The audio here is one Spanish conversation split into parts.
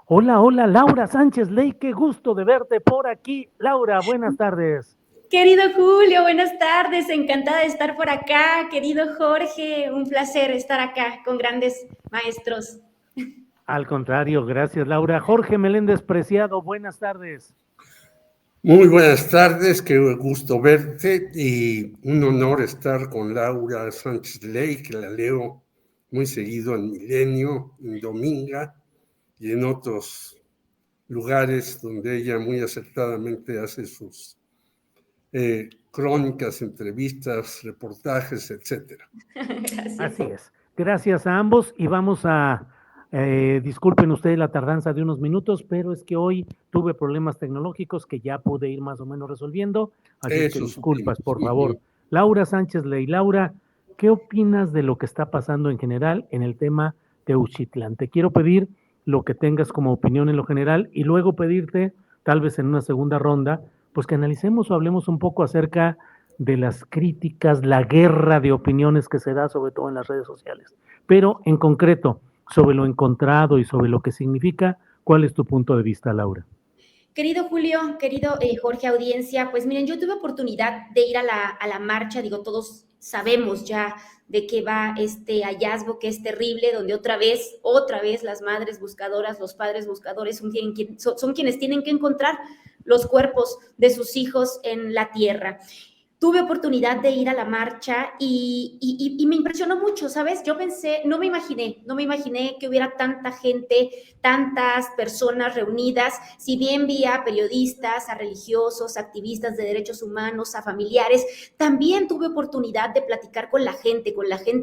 Hola, hola, Laura Sánchez Ley, qué gusto de verte por aquí. Laura, buenas tardes. Querido Julio, buenas tardes, encantada de estar por acá. Querido Jorge, un placer estar acá con grandes maestros. Al contrario, gracias, Laura. Jorge Meléndez Preciado, buenas tardes. Muy buenas tardes, qué gusto verte y un honor estar con Laura Sánchez Ley, que la leo muy seguido en Milenio, en Dominga y en otros lugares donde ella muy acertadamente hace sus crónicas, entrevistas, reportajes, etcétera. Gracias. Así es. Gracias a ambos y vamos a, disculpen ustedes la tardanza de unos minutos, pero es que hoy tuve problemas tecnológicos que ya pude ir más o menos resolviendo, así es que Eso supimos. disculpas, por favor. Laura Sánchez Ley, Laura, ¿qué opinas de lo que está pasando en general en el tema Teuchitlán? Te quiero pedir lo que tengas como opinión en lo general y luego pedirte, tal vez en una segunda ronda, pues que analicemos o hablemos un poco acerca de las críticas, la guerra de opiniones que se da sobre todo en las redes sociales. Pero en concreto, sobre lo encontrado y sobre lo que significa, ¿cuál es tu punto de vista, Laura? Querido Julio, querido Jorge, audiencia, pues miren, yo tuve oportunidad de ir a la marcha, digo, todos sabemos ya de qué va este hallazgo que es terrible, donde otra vez las madres buscadoras, los padres buscadores son quienes tienen que encontrar los cuerpos de sus hijos en la tierra. Tuve oportunidad de ir a la marcha y me impresionó mucho, ¿sabes? Yo pensé, no me imaginé que hubiera tanta gente, tantas personas reunidas, si bien vi a periodistas, a religiosos, activistas de derechos humanos, a familiares, también tuve oportunidad de platicar con la gente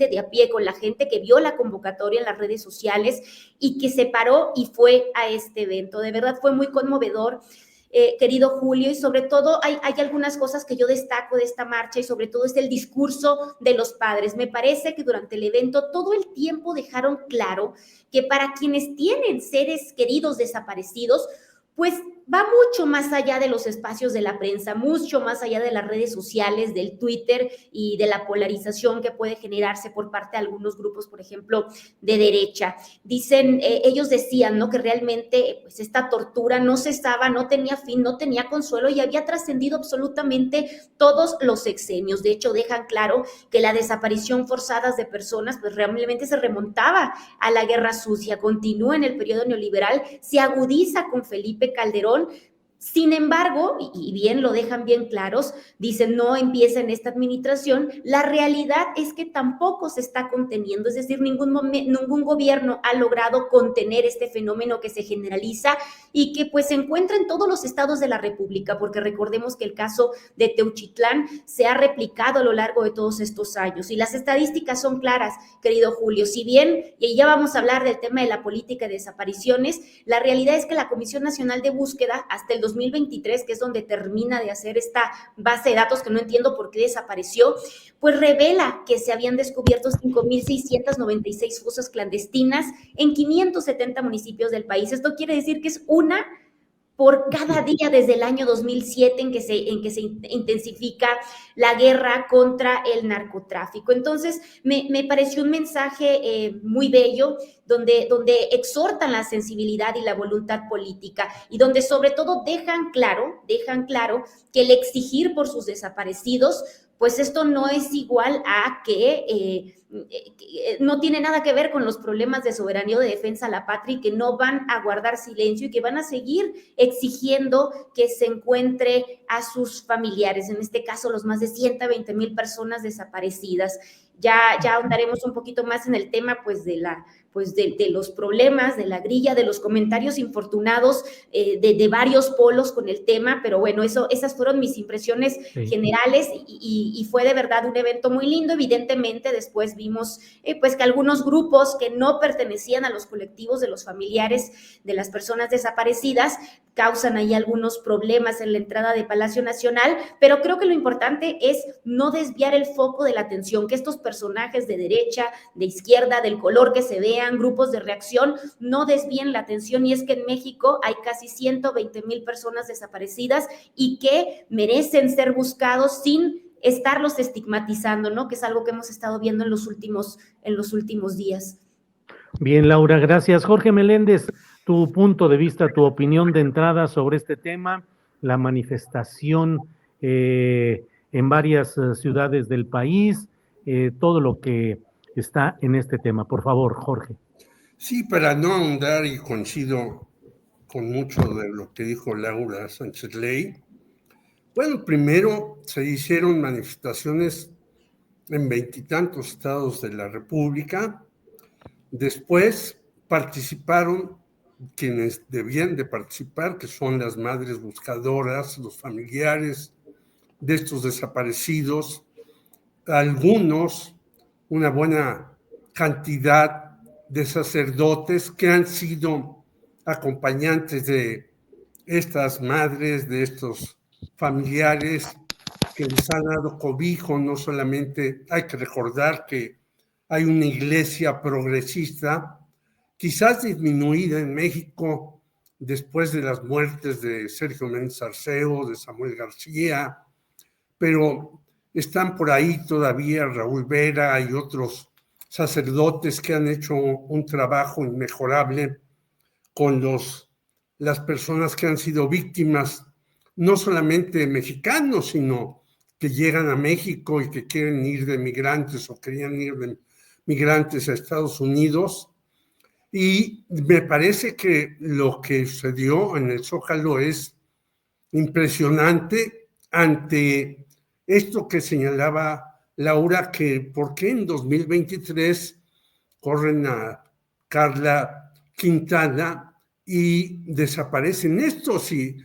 de a pie, con la gente que vio la convocatoria en las redes sociales y que se paró y fue a este evento. De verdad fue muy conmovedor. Querido Julio, y sobre todo hay algunas cosas que yo destaco de esta marcha y sobre todo es el discurso de los padres. Me parece que durante el evento todo el tiempo dejaron claro que para quienes tienen seres queridos desaparecidos, pues va mucho más allá de los espacios de la prensa, mucho más allá de las redes sociales, del Twitter y de la polarización que puede generarse por parte de algunos grupos, por ejemplo, de derecha. Dicen, ellos decían, ¿no? Que realmente pues esta tortura no cesaba, no tenía fin, no tenía consuelo y había trascendido absolutamente todos los sexenios. De hecho, dejan claro que la desaparición forzada de personas pues realmente se remontaba a la guerra sucia, continúa en el periodo neoliberal, se agudiza con Felipe Calderón. Sin embargo, y bien lo dejan bien claros, dicen no empieza en esta administración, la realidad es que tampoco se está conteniendo, es decir, ningún gobierno ha logrado contener este fenómeno que se generaliza y que pues se encuentra en todos los estados de la República, porque recordemos que el caso de Teuchitlán se ha replicado a lo largo de todos estos años y las estadísticas son claras, querido Julio, si bien, y ya vamos a hablar del tema de la política de desapariciones, la realidad es que la Comisión Nacional de Búsqueda hasta el 2023, que es donde termina de hacer esta base de datos que no entiendo por qué desapareció, pues revela que se habían descubierto 5,696 fosas clandestinas en 570 municipios del país. Esto quiere decir que es una por cada día desde el año 2007 en que se intensifica la guerra contra el narcotráfico. Entonces, me pareció un mensaje muy bello donde exhortan la sensibilidad y la voluntad política y donde sobre todo dejan claro que el exigir por sus desaparecidos, pues esto no es igual a que no tiene nada que ver con los problemas de soberanía o de defensa a la patria y que no van a guardar silencio y que van a seguir exigiendo que se encuentre a sus familiares, en este caso los más de 120,000 personas desaparecidas. Ya ahondaremos un poquito más en el tema pues de los problemas, de la grilla, de los comentarios infortunados de varios polos con el tema, pero bueno, esas fueron mis impresiones generales y fue de verdad un evento muy lindo. Evidentemente después vimos pues que algunos grupos que no pertenecían a los colectivos de los familiares de las personas desaparecidas causan ahí algunos problemas en la entrada de Palacio Nacional, pero creo que lo importante es no desviar el foco de la atención, que estos personajes de derecha, de izquierda, del color que se vean, grupos de reacción, no desvíen la atención, y es que en México hay casi 120,000 personas desaparecidas y que merecen ser buscados sin estarlos estigmatizando, ¿no? Que es algo que hemos estado viendo en los últimos días. Bien, Laura, gracias. Jorge Meléndez, tu punto de vista, tu opinión de entrada sobre este tema, la manifestación en varias ciudades del país, todo lo que está en este tema. Por favor, Jorge. Sí, para no ahondar, y coincido con mucho de lo que dijo Laura Sánchez Ley. Bueno, primero se hicieron manifestaciones en 20 y tantos estados de la República. Después participaron quienes debían de participar, que son las madres buscadoras, los familiares de estos desaparecidos, algunos, una buena cantidad de sacerdotes que han sido acompañantes de estas madres, de estos familiares que les han dado cobijo. No solamente hay que recordar que hay una iglesia progresista, quizás disminuida en México después de las muertes de Sergio Méndez Arceo, de Samuel García, pero están por ahí todavía Raúl Vera y otros sacerdotes que han hecho un trabajo inmejorable con las personas que han sido víctimas, no solamente mexicanos, sino que llegan a México y que quieren ir de migrantes o querían ir de migrantes a Estados Unidos. Y me parece que lo que sucedió en el Zócalo es impresionante ante esto que señalaba Laura, que por qué en 2023 corren a Carla Quintana y desaparecen estos. Y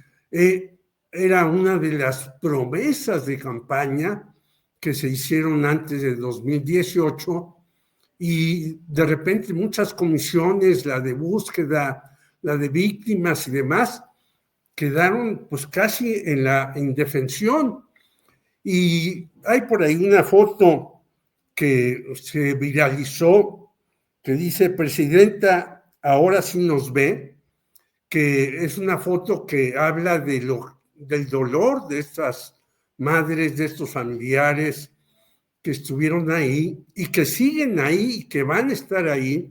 era una de las promesas de campaña que se hicieron antes de 2018, y de repente muchas comisiones, la de búsqueda, la de víctimas y demás, quedaron pues casi en la indefensión. Y hay por ahí una foto que se viralizó que dice: presidenta, ahora sí nos ve, que es una foto que habla del dolor de estas madres, de estos familiares que estuvieron ahí y que siguen ahí y que van a estar ahí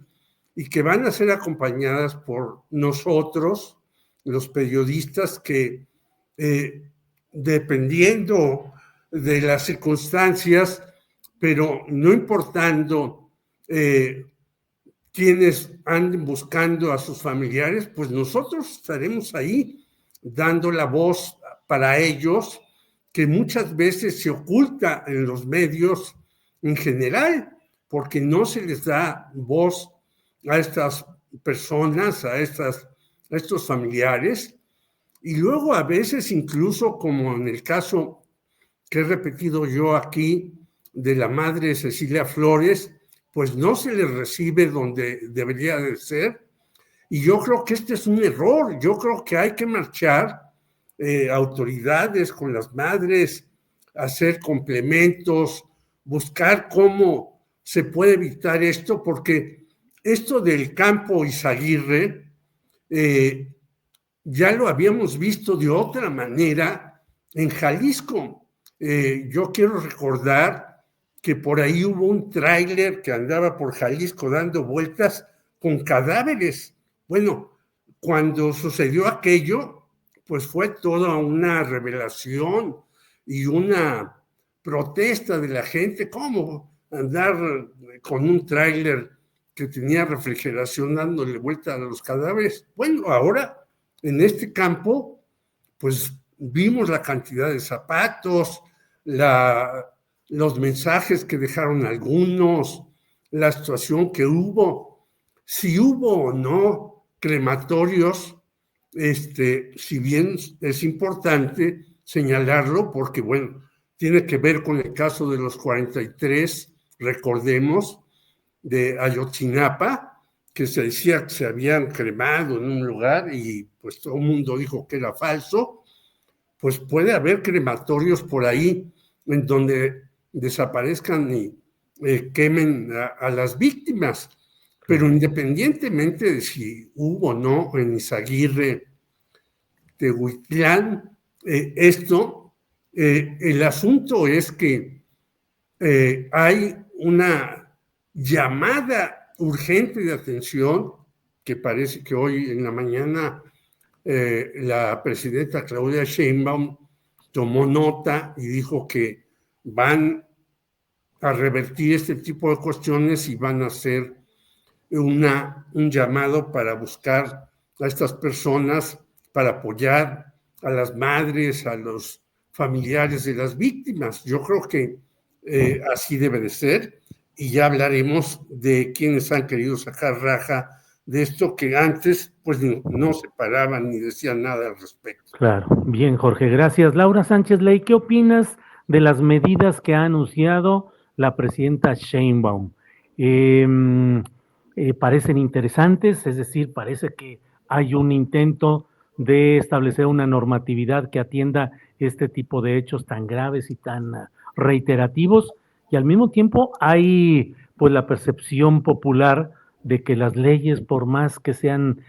y que van a ser acompañadas por nosotros, los periodistas, que dependiendo de las circunstancias, pero no importando quienes anden buscando a sus familiares, pues nosotros estaremos ahí dando la voz para ellos, que muchas veces se oculta en los medios en general, porque no se les da voz a estas personas, a estos familiares. Y luego a veces, incluso como en el caso que he repetido yo aquí de la madre Cecilia Flores, pues no se les recibe donde debería de ser. Y yo creo que este es un error. Yo creo que hay que marchar autoridades con las madres, hacer complementos, buscar cómo se puede evitar esto, porque esto del campo Izaguirre ya lo habíamos visto de otra manera en Jalisco. Yo quiero recordar que por ahí hubo un tráiler que andaba por Jalisco dando vueltas con cadáveres. Bueno, cuando sucedió aquello, pues fue toda una revelación y una protesta de la gente. ¿Cómo andar con un tráiler que tenía refrigeración dándole vuelta a los cadáveres? Bueno, ahora en este campo, pues vimos la cantidad de zapatos, los mensajes que dejaron algunos, la situación que hubo, si hubo o no crematorios. Si bien es importante señalarlo, porque bueno, tiene que ver con el caso de los 43, recordemos, de Ayotzinapa, que se decía que se habían cremado en un lugar y pues todo el mundo dijo que era falso. Pues puede haber crematorios por ahí en donde desaparezcan y quemen a las víctimas. Pero independientemente de si hubo o no en Izaguirre, Tehuitlán, el asunto es que hay una llamada urgente de atención que parece que hoy en la mañana la presidenta Claudia Sheinbaum tomó nota y dijo que van a revertir este tipo de cuestiones y van a hacer un llamado para buscar a estas personas, para apoyar a las madres, a los familiares de las víctimas. Yo creo que así debe de ser, y ya hablaremos de quienes han querido sacar raja de esto que antes pues no se paraban ni decían nada al respecto. Claro, bien, Jorge, gracias. Laura Sánchez Ley, ¿qué opinas de las medidas que ha anunciado la presidenta Sheinbaum? Parecen interesantes, es decir, parece que hay un intento de establecer una normatividad que atienda este tipo de hechos tan graves y tan reiterativos, y al mismo tiempo hay pues la percepción popular de que las leyes, por más que sean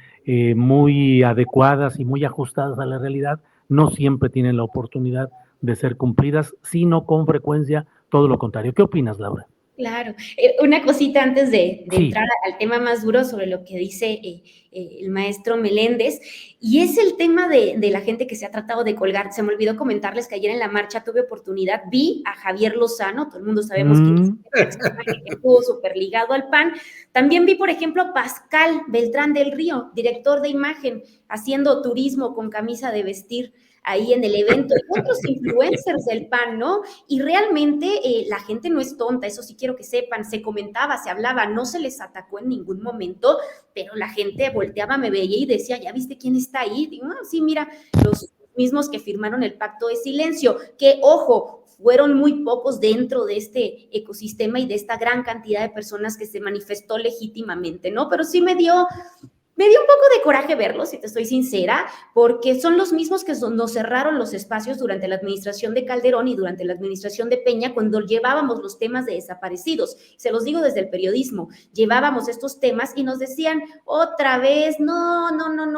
muy adecuadas y muy ajustadas a la realidad, no siempre tienen la oportunidad de ser cumplidas, sino con frecuencia todo lo contrario. ¿Qué opinas, Laura? Claro. Una cosita antes de Sí. entrar al tema más duro sobre lo que dice el maestro Meléndez, y es el tema de la gente que se ha tratado de colgar. Se me olvidó comentarles que ayer en la marcha tuve oportunidad, vi a Javier Lozano, todo el mundo sabemos que es un personaje que estuvo súper ligado al PAN. También vi, por ejemplo, a Pascal Beltrán del Río, director de imagen, haciendo turismo con camisa de vestir ahí en el evento, y otros influencers del PAN, ¿no? Y realmente la gente no es tonta, eso sí quiero que sepan, se comentaba, se hablaba, no se les atacó en ningún momento, pero la gente volteaba, me veía y decía, ¿ya viste quién está ahí? Digo, sí, mira, los mismos que firmaron el pacto de silencio, que, ojo, fueron muy pocos dentro de este ecosistema y de esta gran cantidad de personas que se manifestó legítimamente, ¿no? Pero sí me dio un poco de coraje verlos, si te estoy sincera, porque son los mismos que nos cerraron los espacios durante la administración de Calderón y durante la administración de Peña, cuando llevábamos los temas de desaparecidos. Se los digo desde el periodismo, llevábamos estos temas y nos decían otra vez, no,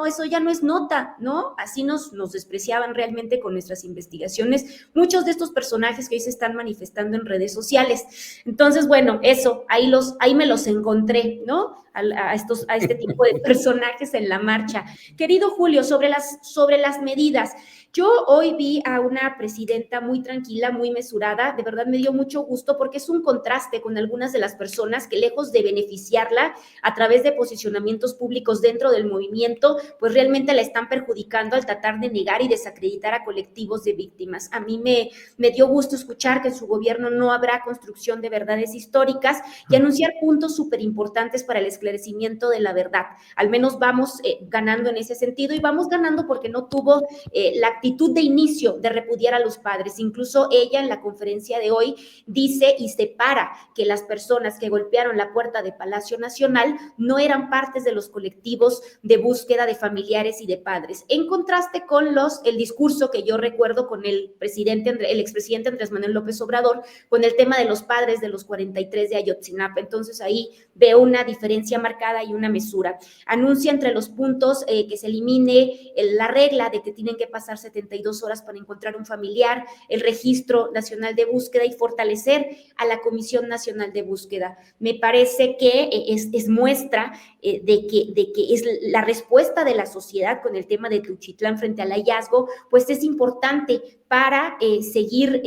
eso ya no es nota, ¿no? Así nos despreciaban realmente con nuestras investigaciones muchos de estos personajes que hoy se están manifestando en redes sociales. Entonces, bueno, eso, ahí me los encontré, ¿no? A este tipo de personajes en la marcha. Querido Julio, sobre las medidas, yo hoy vi a una presidenta muy tranquila, muy mesurada, de verdad me dio mucho gusto porque es un contraste con algunas de las personas que lejos de beneficiarla a través de posicionamientos públicos dentro del movimiento, pues realmente la están perjudicando al tratar de negar y desacreditar a colectivos de víctimas. A mí me dio gusto escuchar que en su gobierno no habrá construcción de verdades históricas y anunciar puntos súper importantes para el esclarecimiento de la verdad. Al menos vamos ganando en ese sentido, y vamos ganando porque no tuvo la actitud de inicio de repudiar a los padres. Incluso ella en la conferencia de hoy dice y separa que las personas que golpearon la puerta de Palacio Nacional no eran partes de los colectivos de búsqueda de familiares y de padres, en contraste con el discurso que yo recuerdo con el expresidente Andrés Manuel López Obrador, con el tema de los padres de los 43 de Ayotzinapa. Entonces ahí veo una diferencia marcada y una mesura. Anuncia entre los puntos que se elimine la regla de que tienen que pasar 72 horas para encontrar un familiar, el Registro Nacional de Búsqueda y fortalecer a la Comisión Nacional de Búsqueda. Me parece que es muestra de que es la respuesta de la sociedad con el tema de Teuchitlán frente al hallazgo, pues es importante para seguir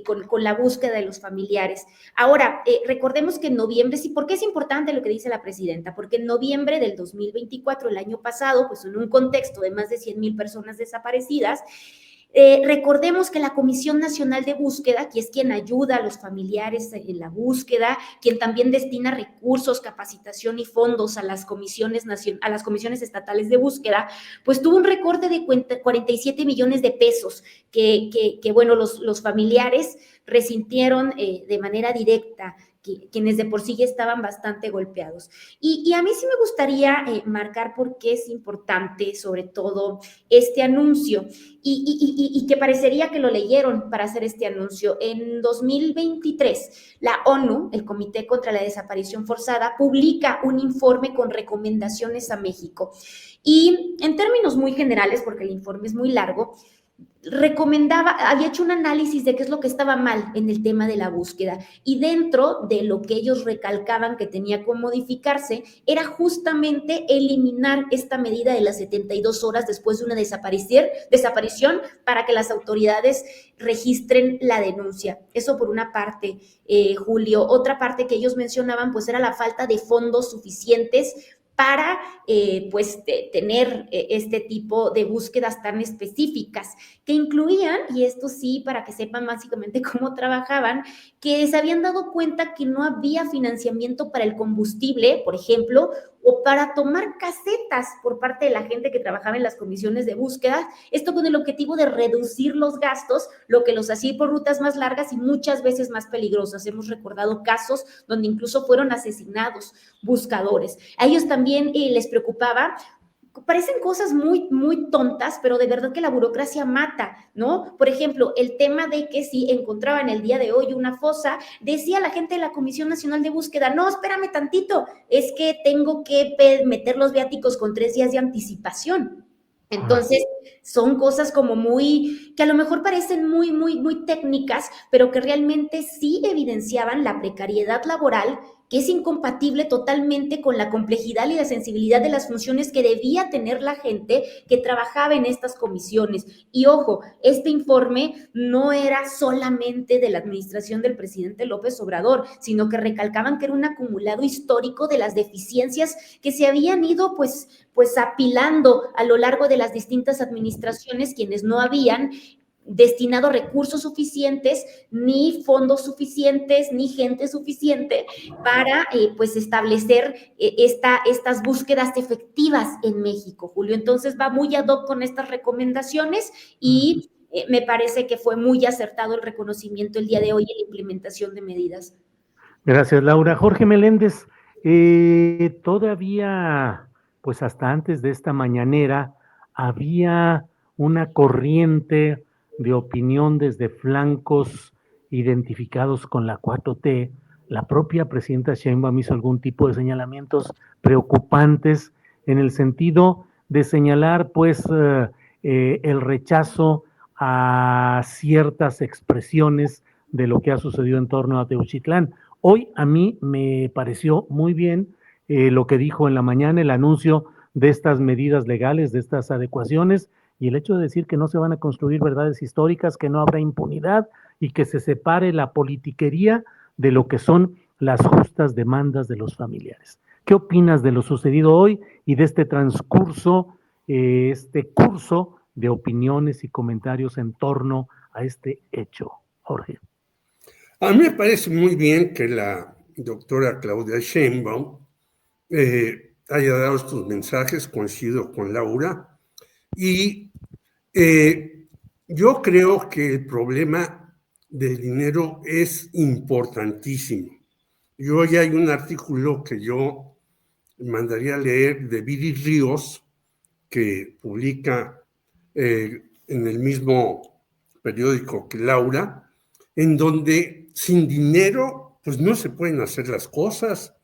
con la búsqueda de los familiares. Ahora, recordemos que en noviembre, sí, ¿por qué es importante lo que dice la presidenta? Porque en noviembre del 2024, el año pasado, pues en un contexto de más de 100,000 personas desaparecidas, recordemos que la Comisión Nacional de Búsqueda, que es quien ayuda a los familiares en la búsqueda, quien también destina recursos, capacitación y fondos a las comisiones estatales de búsqueda, pues tuvo un recorte de 47 millones de pesos que bueno, los familiares resintieron de manera directa, quienes de por sí ya estaban bastante golpeados. Y a mí sí me gustaría marcar por qué es importante, sobre todo, este anuncio, y que parecería que lo leyeron para hacer este anuncio. En 2023, la ONU, el Comité contra la Desaparición Forzada, publica un informe con recomendaciones a México. Y en términos muy generales, porque el informe es muy largo, había hecho un análisis de qué es lo que estaba mal en el tema de la búsqueda, y dentro de lo que ellos recalcaban que tenía que modificarse era justamente eliminar esta medida de las 72 horas después de una desaparición para que las autoridades registren la denuncia. Eso por una parte, Julio. Otra parte que ellos mencionaban pues era la falta de fondos suficientes para pues tener este tipo de búsquedas tan específicas, que incluían, y esto sí, para que sepan básicamente cómo trabajaban, que se habían dado cuenta que no había financiamiento para el combustible, por ejemplo, o para tomar casetas por parte de la gente que trabajaba en las comisiones de búsqueda, esto con el objetivo de reducir los gastos, lo que los hacía ir por rutas más largas y muchas veces más peligrosas. Hemos recordado casos donde incluso fueron asesinados buscadores. A ellos también les preocupaba. Parecen cosas muy, muy tontas, pero de verdad que la burocracia mata, ¿no? Por ejemplo, el tema de que si encontraban el día de hoy una fosa, decía la gente de la Comisión Nacional de Búsqueda, no, espérame tantito, es que tengo que meter los viáticos con 3 días de anticipación. Entonces, son cosas como que a lo mejor parecen muy, muy, muy técnicas, pero que realmente sí evidenciaban la precariedad laboral, que es incompatible totalmente con la complejidad y la sensibilidad de las funciones que debía tener la gente que trabajaba en estas comisiones. Y ojo, este informe no era solamente de la administración del presidente López Obrador, sino que recalcaban que era un acumulado histórico de las deficiencias que se habían ido pues apilando a lo largo de las distintas administraciones, quienes no habían destinado recursos suficientes, ni fondos suficientes, ni gente suficiente para pues establecer estas búsquedas efectivas en México, Julio. Entonces va muy ad hoc con estas recomendaciones y me parece que fue muy acertado el reconocimiento el día de hoy en la implementación de medidas. Gracias, Laura. Jorge Meléndez, todavía, pues hasta antes de esta mañanera, había una corriente de opinión desde flancos identificados con la 4T. La propia presidenta Sheinbaum hizo algún tipo de señalamientos preocupantes en el sentido de señalar, pues, el rechazo a ciertas expresiones de lo que ha sucedido en torno a Teuchitlán. Hoy a mí me pareció muy bien lo que dijo en la mañana, el anuncio de estas medidas legales, de estas adecuaciones, y el hecho de decir que no se van a construir verdades históricas, que no habrá impunidad y que se separe la politiquería de lo que son las justas demandas de los familiares. ¿Qué opinas de lo sucedido hoy y de este transcurso, este curso de opiniones y comentarios en torno a este hecho, Jorge? A mí me parece muy bien que la doctora Claudia Sheinbaum haya dado estos mensajes, coincido con Laura, y yo creo que el problema del dinero es importantísimo. Y hoy hay un artículo que yo mandaría a leer de Viri Ríos, que publica en el mismo periódico que Laura, en donde sin dinero pues no se pueden hacer las cosas,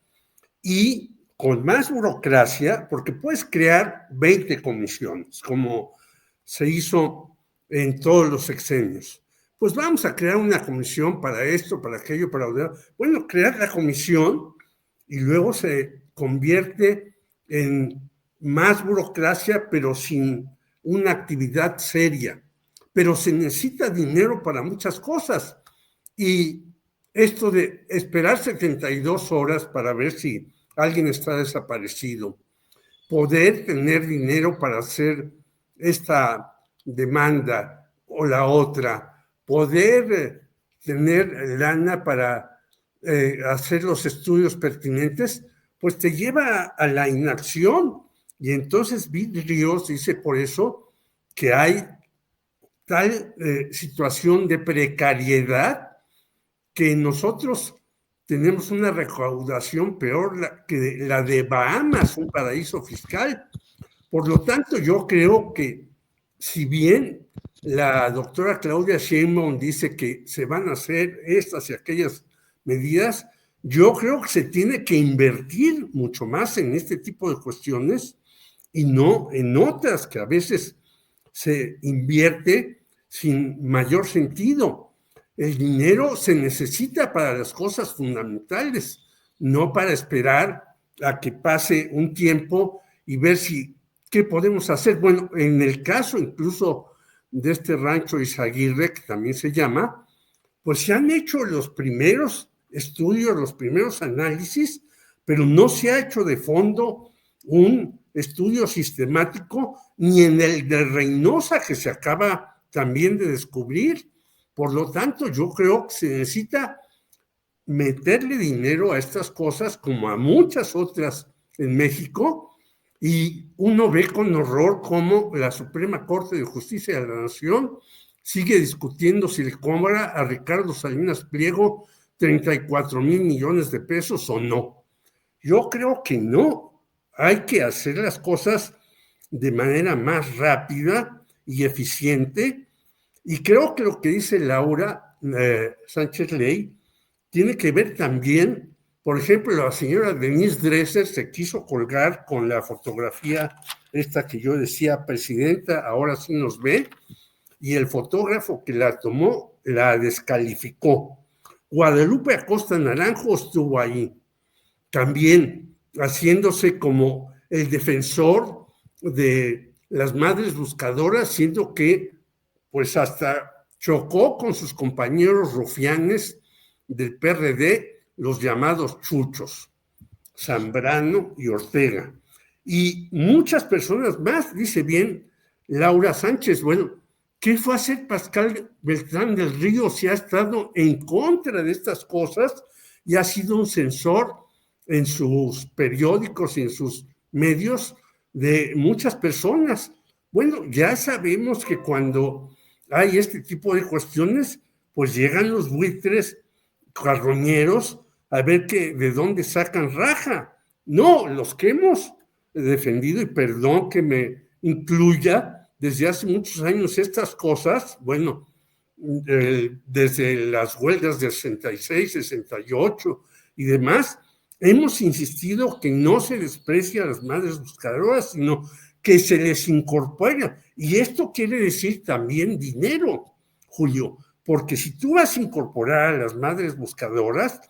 y con más burocracia, porque puedes crear 20 comisiones, como se hizo en todos los sexenios. Pues vamos a crear una comisión para esto, para aquello, para otro. Bueno, crear la comisión y luego se convierte en más burocracia, pero sin una actividad seria. Pero se necesita dinero para muchas cosas. Y esto de esperar 72 horas para ver si alguien está desaparecido, poder tener dinero para hacer esta demanda o la otra, poder tener lana para hacer los estudios pertinentes, pues te lleva a la inacción. Y entonces Viri Ríos dice por eso que hay tal situación de precariedad que nosotros tenemos una recaudación peor que la de Bahamas, un paraíso fiscal. Por lo tanto, yo creo que si bien la doctora Claudia Sheinbaum dice que se van a hacer estas y aquellas medidas, yo creo que se tiene que invertir mucho más en este tipo de cuestiones y no en otras que a veces se invierte sin mayor sentido. El dinero se necesita para las cosas fundamentales, no para esperar a que pase un tiempo y ver qué podemos hacer. Bueno, en el caso incluso de este rancho Izaguirre, que también se llama, pues se han hecho los primeros estudios, los primeros análisis, pero no se ha hecho de fondo un estudio sistemático, ni en el de Reynosa, que se acaba también de descubrir. Por lo tanto, yo creo que se necesita meterle dinero a estas cosas, como a muchas otras en México, y uno ve con horror cómo la Suprema Corte de Justicia de la Nación sigue discutiendo si le cobra a Ricardo Salinas Pliego 34,000 millones de pesos o no. Yo creo que no. Hay que hacer las cosas de manera más rápida y eficiente. Y creo que lo que dice Laura Sánchez Ley tiene que ver también, por ejemplo, la señora Denise Dresser se quiso colgar con la fotografía esta que yo decía, presidenta, ahora sí nos ve, y el fotógrafo que la tomó la descalificó. Guadalupe Acosta Naranjo estuvo ahí, también haciéndose como el defensor de las madres buscadoras, siendo que pues hasta chocó con sus compañeros rufianes del PRD, los llamados chuchos, Zambrano y Ortega. Y muchas personas más, dice bien Laura Sánchez. Bueno, ¿qué fue a hacer Pascal Beltrán del Río si ha estado en contra de estas cosas y ha sido un censor en sus periódicos y en sus medios de muchas personas? Bueno, ya sabemos que cuando hay este tipo de cuestiones, pues llegan los buitres carroñeros a ver de dónde sacan raja. No, los que hemos defendido, y perdón que me incluya, desde hace muchos años estas cosas, bueno, desde las huelgas de 66, 68 y demás, hemos insistido que no se desprecia a las madres buscadoras, sino que se les incorpora. Y esto quiere decir también dinero, Julio, porque si tú vas a incorporar a las madres buscadoras,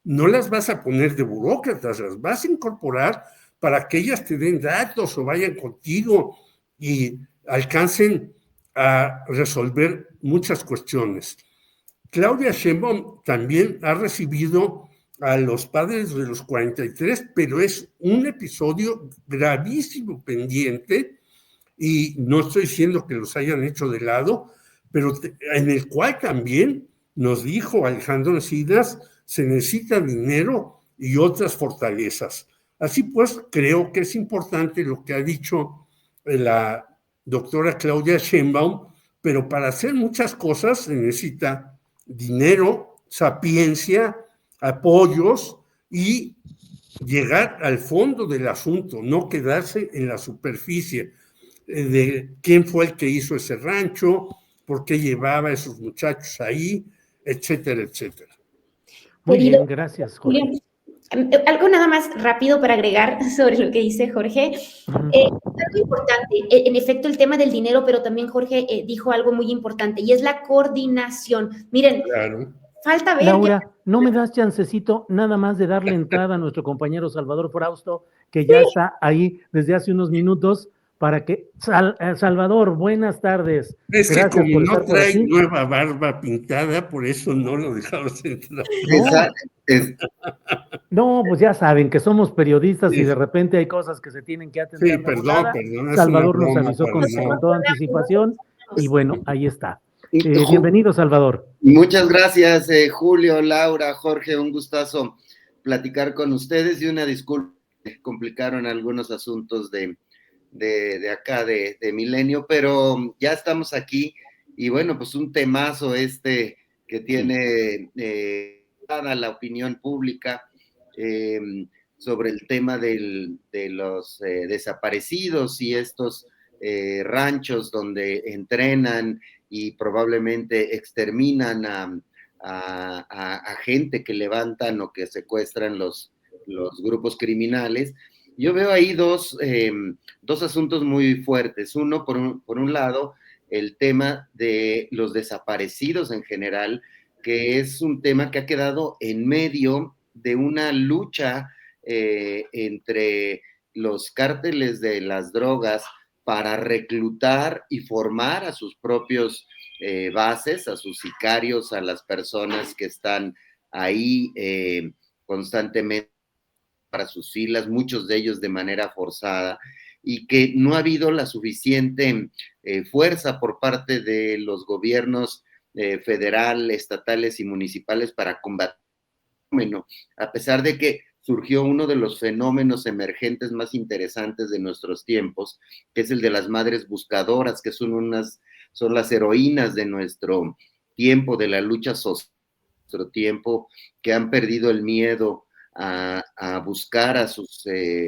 no las vas a poner de burócratas, las vas a incorporar para que ellas te den datos o vayan contigo y alcancen a resolver muchas cuestiones. Claudia Sheinbaum también ha recibido a los padres de los 43, pero es un episodio gravísimo pendiente, y no estoy diciendo que los hayan hecho de lado, pero en el cual también nos dijo Alejandro Encinas, se necesita dinero y otras fortalezas. Así pues, creo que es importante lo que ha dicho la doctora Claudia Sheinbaum, pero para hacer muchas cosas se necesita dinero, sapiencia, apoyos y llegar al fondo del asunto, no quedarse en la superficie de quién fue el que hizo ese rancho, por qué llevaba a esos muchachos ahí, etcétera, etcétera. Muy bien, gracias, Jorge. Julio, algo nada más rápido para agregar sobre lo que dice Jorge. Algo importante, en efecto, el tema del dinero, pero también Jorge dijo algo muy importante, y es la coordinación. Miren, claro. Falta ver. Laura, ¿no me das chancecito nada más de darle entrada a nuestro compañero Salvador Frausto, que ya está ahí desde hace unos minutos, para que... Salvador, buenas tardes. Es Gracias que como por no estar por trae aquí. nueva barba pintada, por eso no lo dejamos entrar. No, pues ya saben que somos periodistas Sí. y de repente hay cosas que se tienen que atender. Sí, perdón. Salvador nos avisó con toda anticipación y bueno, ahí está. Bienvenido, Salvador. Muchas gracias, Julio, Laura, Jorge, un gustazo platicar con ustedes y una disculpa, complicaron algunos asuntos de acá, de Milenio, pero ya estamos aquí y bueno, pues un temazo que tiene toda la opinión pública sobre el tema de los desaparecidos y estos ranchos donde entrenan y probablemente exterminan a gente que levantan o que secuestran los grupos criminales. Yo veo ahí dos asuntos muy fuertes. Uno, por un lado, el tema de los desaparecidos en general, que es un tema que ha quedado en medio de una lucha entre los cárteles de las drogas para reclutar y formar a sus propios bases, a sus sicarios, a las personas que están ahí constantemente para sus filas, muchos de ellos de manera forzada, y que no ha habido la suficiente fuerza por parte de los gobiernos federal, estatales y municipales para combatir el fenómeno, a pesar de que surgió uno de los fenómenos emergentes más interesantes de nuestros tiempos, que es el de las madres buscadoras, que son las heroínas de nuestro tiempo, de la lucha social, de nuestro tiempo, que han perdido el miedo a buscar a sus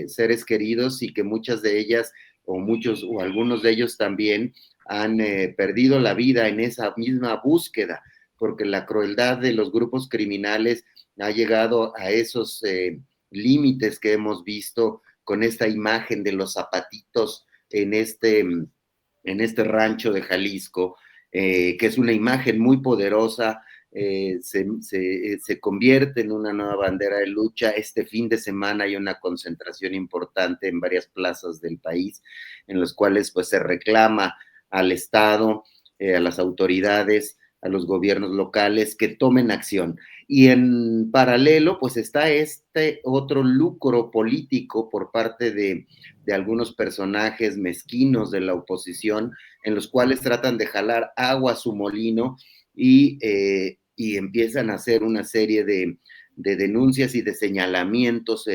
seres queridos, y que muchas de ellas, o muchos, o algunos de ellos también, han perdido la vida en esa misma búsqueda, porque la crueldad de los grupos criminales ha llegado a esos límites que hemos visto con esta imagen de los zapatitos en este rancho de Jalisco, que es una imagen muy poderosa. Se convierte en una nueva bandera de lucha. Este fin de semana hay una concentración importante en varias plazas del país, en los cuales pues se reclama al Estado, a las autoridades, a los gobiernos locales que tomen acción. Y en paralelo pues está este otro lucro político por parte de algunos personajes mezquinos de la oposición, en los cuales tratan de jalar agua a su molino y empiezan a hacer una serie de denuncias y de señalamientos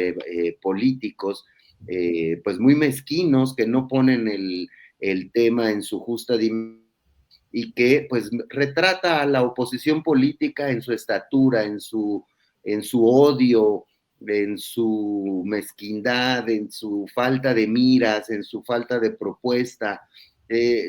políticos, pues muy mezquinos, que no ponen el tema en su justa dimensión, y que pues retrata a la oposición política en su estatura, en su odio, en su mezquindad, en su falta de miras, en su falta de propuesta.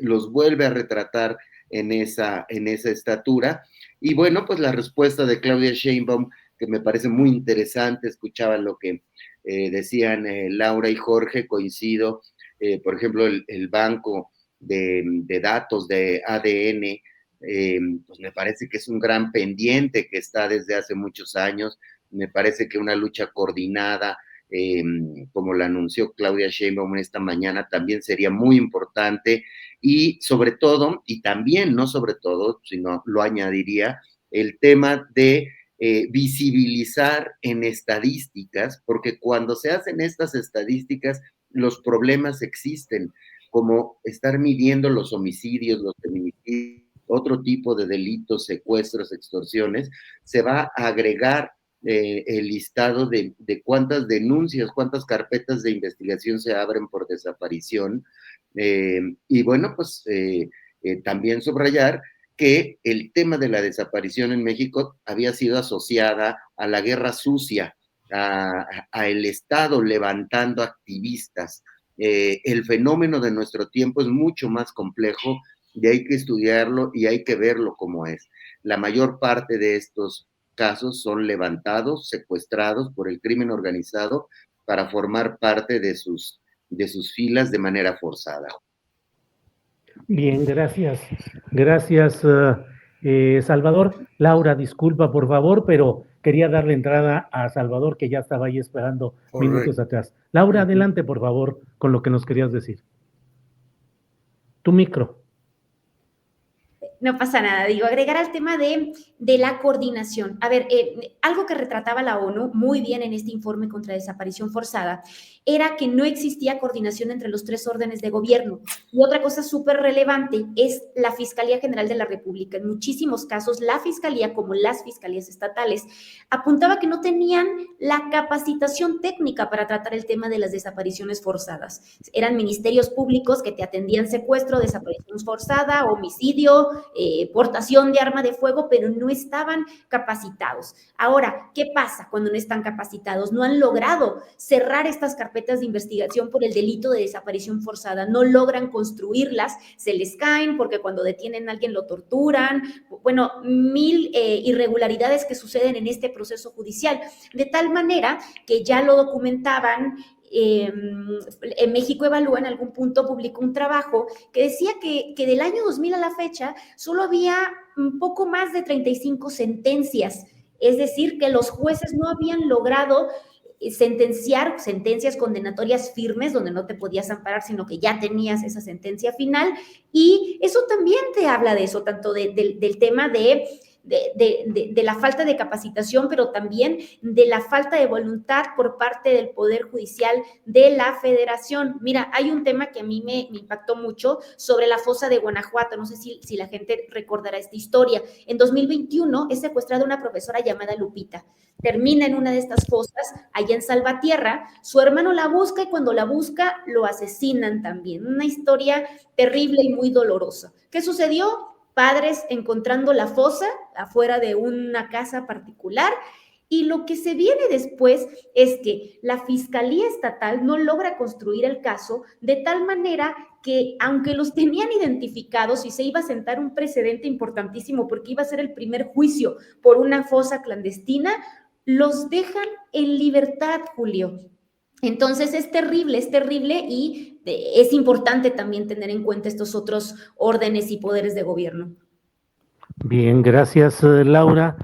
Los vuelve a retratar en esa estatura. Y bueno, pues la respuesta de Claudia Sheinbaum, que me parece muy interesante. Escuchaba lo que decían Laura y Jorge, coincido. Por ejemplo, el banco de datos de ADN, pues me parece que es un gran pendiente que está desde hace muchos años. Me parece que una lucha coordinada, como la anunció Claudia Sheinbaum esta mañana, también sería muy importante. Y sobre todo, y también no sobre todo, sino lo añadiría, el tema de visibilizar en estadísticas, porque cuando se hacen estas estadísticas, los problemas existen, como estar midiendo los homicidios, los feminicidios, otro tipo de delitos, secuestros, extorsiones. Se va a agregar el listado de cuántas denuncias, cuántas carpetas de investigación se abren por desaparición. Y bueno, pues también subrayar que el tema de la desaparición en México había sido asociada a la guerra sucia, a el Estado levantando activistas. El fenómeno de nuestro tiempo es mucho más complejo y hay que estudiarlo y hay que verlo como es. La mayor parte de estos casos son levantados, secuestrados por el crimen organizado para formar parte de sus filas de manera forzada. Bien, gracias. Gracias, Salvador. Laura, disculpa por favor, pero quería darle entrada a Salvador, que ya estaba ahí esperando minutos atrás. Laura, adelante, por favor, con lo que nos querías decir. Tu micro. No pasa nada, digo, agregar al tema de la coordinación. A ver, algo que retrataba la ONU muy bien en este informe contra desaparición forzada era que no existía coordinación entre los tres órdenes de gobierno. Y otra cosa súper relevante es la Fiscalía General de la República. En muchísimos casos, la Fiscalía, como las fiscalías estatales, apuntaba que no tenían la capacitación técnica para tratar el tema de las desapariciones forzadas. Eran ministerios públicos que te atendían secuestro, desaparición forzada, homicidio, portación de arma de fuego, pero no estaban capacitados. Ahora, ¿qué pasa cuando no están capacitados? No han logrado cerrar estas carpetas de investigación por el delito de desaparición forzada, no logran construirlas, se les caen porque cuando detienen a alguien lo torturan, bueno, mil irregularidades que suceden en este proceso judicial, de tal manera que ya lo documentaban México Evalúa en algún punto publicó un trabajo que decía que del año 2000 a la fecha solo había un poco más de 35 sentencias, es decir, que los jueces no habían logrado sentenciar sentencias condenatorias firmes donde no te podías amparar, sino que ya tenías esa sentencia final, y eso también te habla de eso, tanto del tema de la falta de capacitación, pero también de la falta de voluntad por parte del Poder Judicial de la Federación. Mira, hay un tema que a mí me impactó mucho sobre la fosa de Guanajuato, no sé si la gente recordará esta historia. En 2021 es secuestrada una profesora llamada Lupita, termina en una de estas fosas allá en Salvatierra, su hermano la busca y cuando la busca lo asesinan también. Una historia terrible y muy dolorosa. ¿Qué sucedió? Padres encontrando la fosa afuera de una casa particular, y lo que se viene después es que la Fiscalía Estatal no logra construir el caso de tal manera que, aunque los tenían identificados y se iba a sentar un precedente importantísimo porque iba a ser el primer juicio por una fosa clandestina, los dejan en libertad, Julio. Entonces es terrible y es importante también tener en cuenta estos otros órdenes y poderes de gobierno. Bien, gracias, Laura.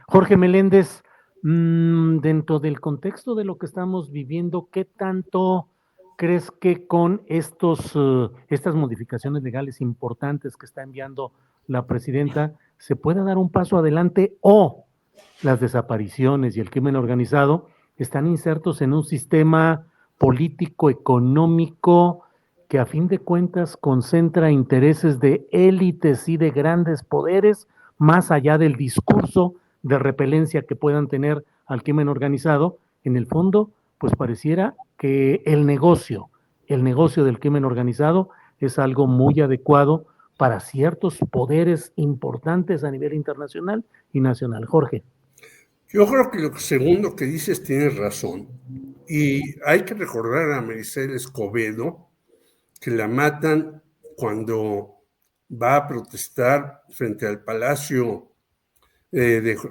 Jorge Meléndez, dentro del contexto de lo que estamos viviendo, ¿qué tanto crees que con estas modificaciones legales importantes que está enviando la presidenta se pueda dar un paso adelante, o las desapariciones y el crimen organizado están insertos en un sistema político, económico, que a fin de cuentas concentra intereses de élites y de grandes poderes, más allá del discurso de repelencia que puedan tener al crimen organizado? En el fondo, pues pareciera que el negocio del crimen organizado es algo muy adecuado para ciertos poderes importantes a nivel internacional y nacional. Jorge. Yo creo que lo segundo que dices tienes razón. Y hay que recordar a Maricel Escobedo, que la matan cuando va a protestar frente al Palacio el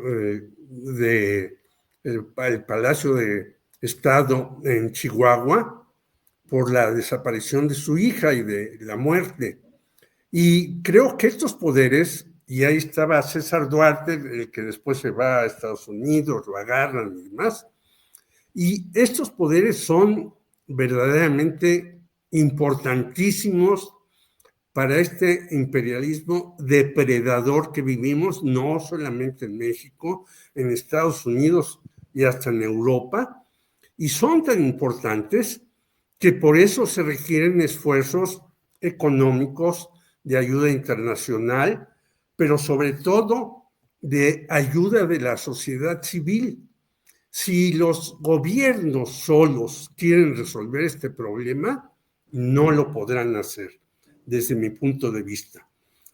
Palacio de Estado en Chihuahua por la desaparición de su hija y de la muerte. Y creo que estos poderes, y ahí estaba César Duarte, el que después se va a Estados Unidos, lo agarran y demás, y estos poderes son verdaderamente importantísimos para este imperialismo depredador que vivimos, no solamente en México, en Estados Unidos y hasta en Europa, y son tan importantes que por eso se requieren esfuerzos económicos de ayuda internacional, pero sobre todo de ayuda de la sociedad civil. Si los gobiernos solos quieren resolver este problema, no lo podrán hacer, desde mi punto de vista.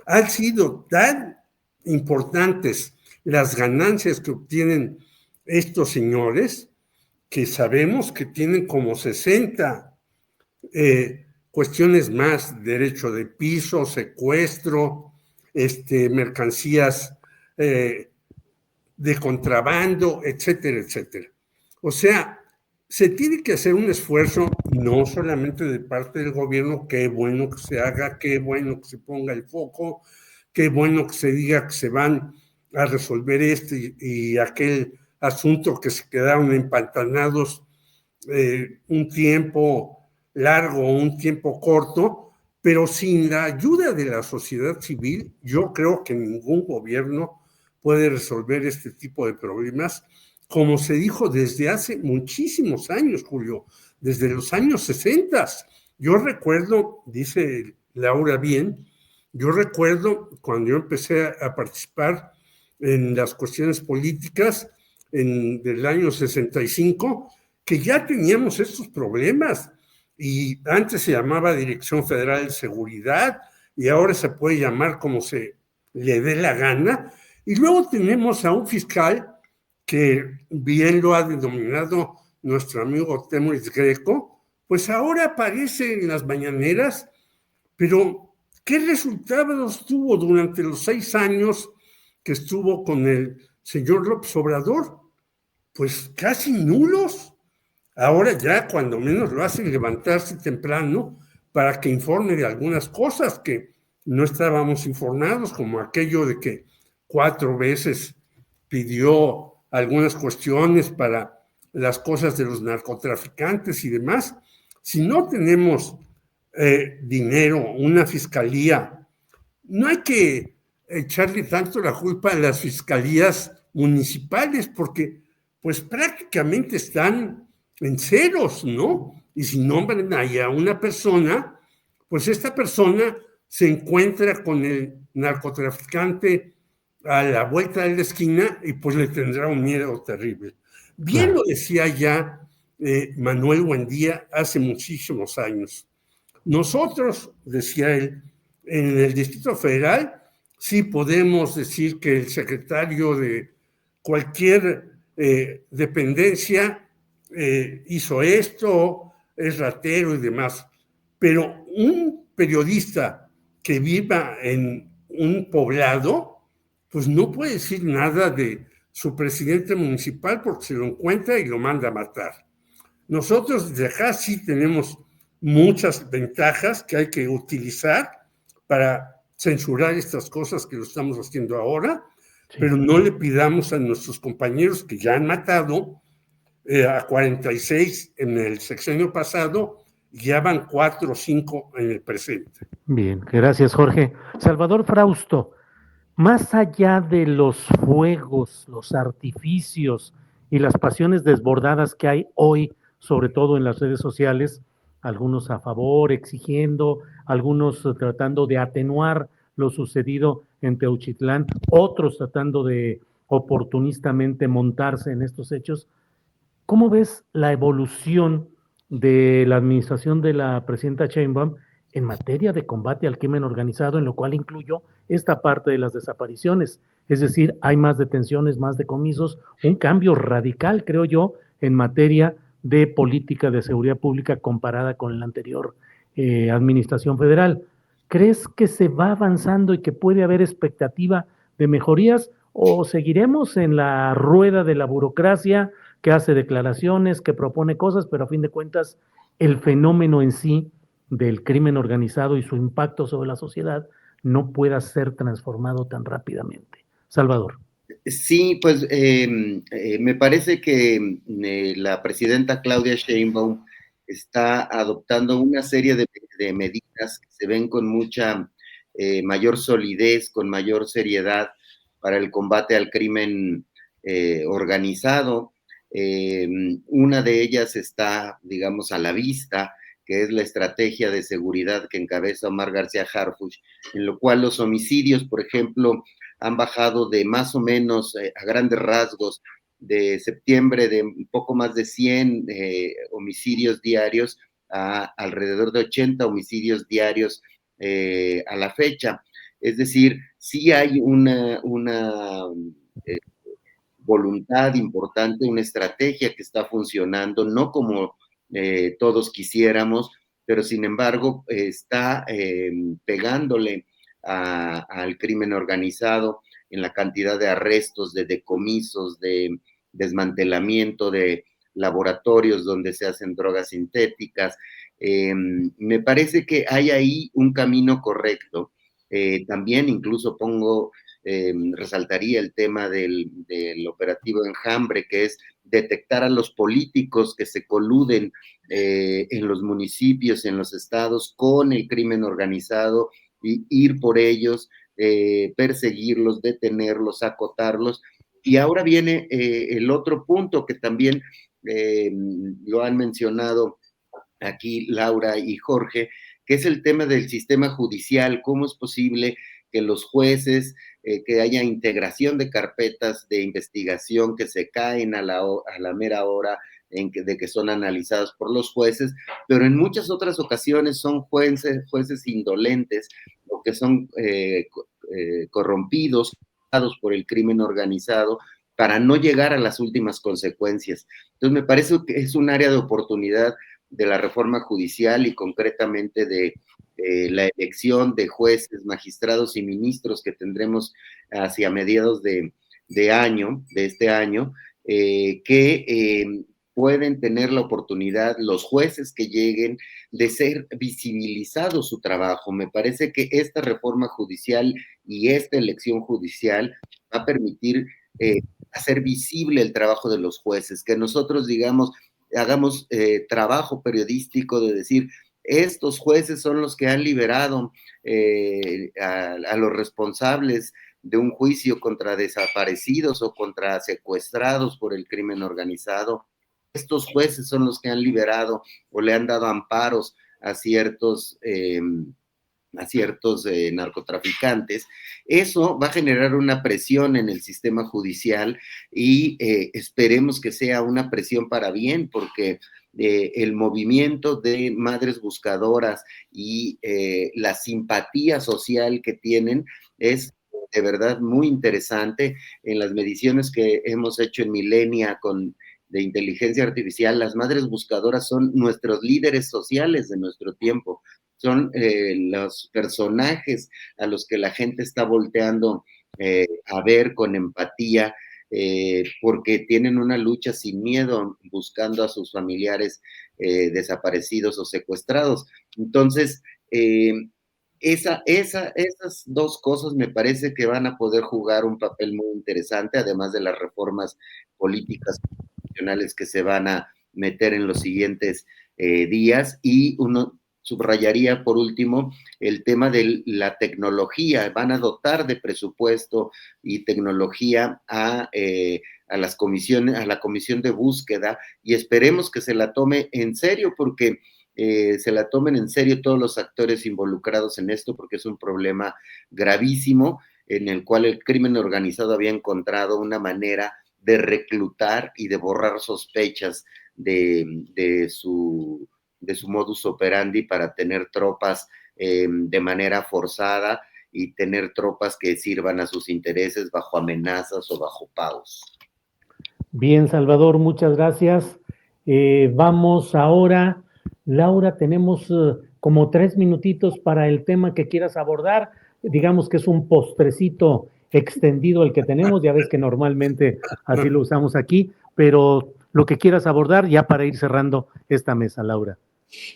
Han sido tan importantes las ganancias que obtienen estos señores, que sabemos que tienen como 60 cuestiones más: derecho de piso, secuestro, mercancías de contrabando, etcétera, etcétera. O sea, se tiene que hacer un esfuerzo no solamente de parte del gobierno. Qué bueno que se haga, qué bueno que se ponga el foco, qué bueno que se diga que se van a resolver este y aquel asunto, que se quedaron empantanados un tiempo largo o un tiempo corto, pero sin la ayuda de la sociedad civil, yo creo que ningún gobierno puede resolver este tipo de problemas, como se dijo desde hace muchísimos años, Julio, desde los años 60. Yo recuerdo, dice Laura bien, yo recuerdo cuando yo empecé a participar en las cuestiones políticas del año 65, que ya teníamos estos problemas, y antes se llamaba Dirección Federal de Seguridad y ahora se puede llamar como se le dé la gana. Y luego tenemos a un fiscal que bien lo ha denominado nuestro amigo Temoris Greco, pues ahora aparece en las mañaneras, pero ¿qué resultados tuvo durante los 6 años que estuvo con el señor López Obrador? Pues casi nulos. Ahora ya cuando menos lo hacen levantarse temprano para que informe de algunas cosas que no estábamos informados, como aquello de que 4 veces pidió algunas cuestiones para las cosas de los narcotraficantes y demás. Si no tenemos dinero, una fiscalía, no hay que echarle tanto la culpa a las fiscalías municipales, porque pues prácticamente están en ceros, ¿no? Y si nombran ahí a una persona, pues esta persona se encuentra con el narcotraficante a la vuelta de la esquina y pues le tendrá un miedo terrible. Bien lo decía ya Manuel Buendía hace muchísimos años. Nosotros, decía él, en el Distrito Federal, sí podemos decir que el secretario de cualquier dependencia hizo esto, es ratero y demás, pero un periodista que viva en un poblado, pues no puede decir nada de su presidente municipal porque se lo encuentra y lo manda a matar. Nosotros desde acá sí tenemos muchas ventajas que hay que utilizar para censurar estas cosas que lo estamos haciendo ahora, sí, pero no le pidamos a nuestros compañeros que ya han matado a 46 en el sexenio pasado, ya van 4 o 5 en el presente. Bien, gracias, Jorge. Salvador Frausto, más allá de los fuegos, los artificios y las pasiones desbordadas que hay hoy, sobre todo en las redes sociales, algunos a favor, exigiendo, algunos tratando de atenuar lo sucedido en Teuchitlán, otros tratando de oportunistamente montarse en estos hechos. ¿Cómo ves la evolución de la administración de la presidenta Sheinbaum en materia de combate al crimen organizado, en lo cual incluyó esta parte de las desapariciones? Es decir, hay más detenciones, más decomisos, un cambio radical, creo yo, en materia de política de seguridad pública comparada con la anterior administración federal. ¿Crees que se va avanzando y que puede haber expectativa de mejorías o seguiremos en la rueda de la burocracia que hace declaraciones, que propone cosas, pero a fin de cuentas el fenómeno en sí del crimen organizado y su impacto sobre la sociedad no pueda ser transformado tan rápidamente? Salvador. Sí, pues me parece que la presidenta Claudia Sheinbaum está adoptando una serie de medidas que se ven con mucha mayor solidez, con mayor seriedad para el combate al crimen organizado. Una de ellas está, digamos, a la vista, que es la estrategia de seguridad que encabeza Omar García Harfuch, en lo cual los homicidios, por ejemplo, han bajado de más o menos a grandes rasgos de septiembre de un poco más de 100 homicidios diarios a alrededor de 80 homicidios diarios a la fecha. Es decir, sí hay una voluntad importante, una estrategia que está funcionando, no como todos quisiéramos, pero sin embargo está pegándole al crimen organizado en la cantidad de arrestos, de decomisos, de desmantelamiento de laboratorios donde se hacen drogas sintéticas. Me parece que hay ahí un camino correcto. También incluso resaltaría el tema del operativo Enjambre, que es detectar a los políticos que se coluden en los municipios, en los estados, con el crimen organizado, y ir por ellos, perseguirlos, detenerlos, acotarlos. Y ahora viene el otro punto que también lo han mencionado aquí Laura y Jorge, que es el tema del sistema judicial. ¿Cómo es posible que los jueces, que haya integración de carpetas de investigación que se caen a la mera hora de que son analizados por los jueces, pero en muchas otras ocasiones son jueces indolentes o que son corrompidos por el crimen organizado para no llegar a las últimas consecuencias? Entonces me parece que es un área de oportunidad de la reforma judicial y concretamente de la elección de jueces, magistrados y ministros que tendremos hacia mediados de este año, que pueden tener la oportunidad, los jueces que lleguen, de ser visibilizado su trabajo. Me parece que esta reforma judicial y esta elección judicial va a permitir hacer visible el trabajo de los jueces, que nosotros, digamos, hagamos trabajo periodístico de decir, estos jueces son los que han liberado a los responsables de un juicio contra desaparecidos o contra secuestrados por el crimen organizado. Estos jueces son los que han liberado o le han dado amparos a ciertos narcotraficantes. Eso va a generar una presión en el sistema judicial y esperemos que sea una presión para bien, porque el movimiento de madres buscadoras y la simpatía social que tienen es de verdad muy interesante. En las mediciones que hemos hecho en Milenia de inteligencia artificial, las madres buscadoras son nuestros líderes sociales de nuestro tiempo, son los personajes a los que la gente está volteando a ver con empatía, porque tienen una lucha sin miedo buscando a sus familiares desaparecidos o secuestrados. Entonces, esas dos cosas me parece que van a poder jugar un papel muy interesante, además de las reformas políticas constitucionales que se van a meter en los siguientes días. Y uno subrayaría por último el tema de la tecnología. Van a dotar de presupuesto y tecnología a las comisiones, a la comisión de búsqueda, y esperemos que se la tome en serio, porque se la tomen en serio todos los actores involucrados en esto, porque es un problema gravísimo en el cual el crimen organizado había encontrado una manera de reclutar y de borrar sospechas de su modus operandi para tener tropas de manera forzada y tener tropas que sirvan a sus intereses bajo amenazas o bajo pagos. Bien, Salvador, muchas gracias. Vamos ahora, Laura, tenemos como 3 minutitos para el tema que quieras abordar. Digamos que es un postrecito extendido el que tenemos, ya ves que normalmente así lo usamos aquí, pero lo que quieras abordar ya para ir cerrando esta mesa, Laura.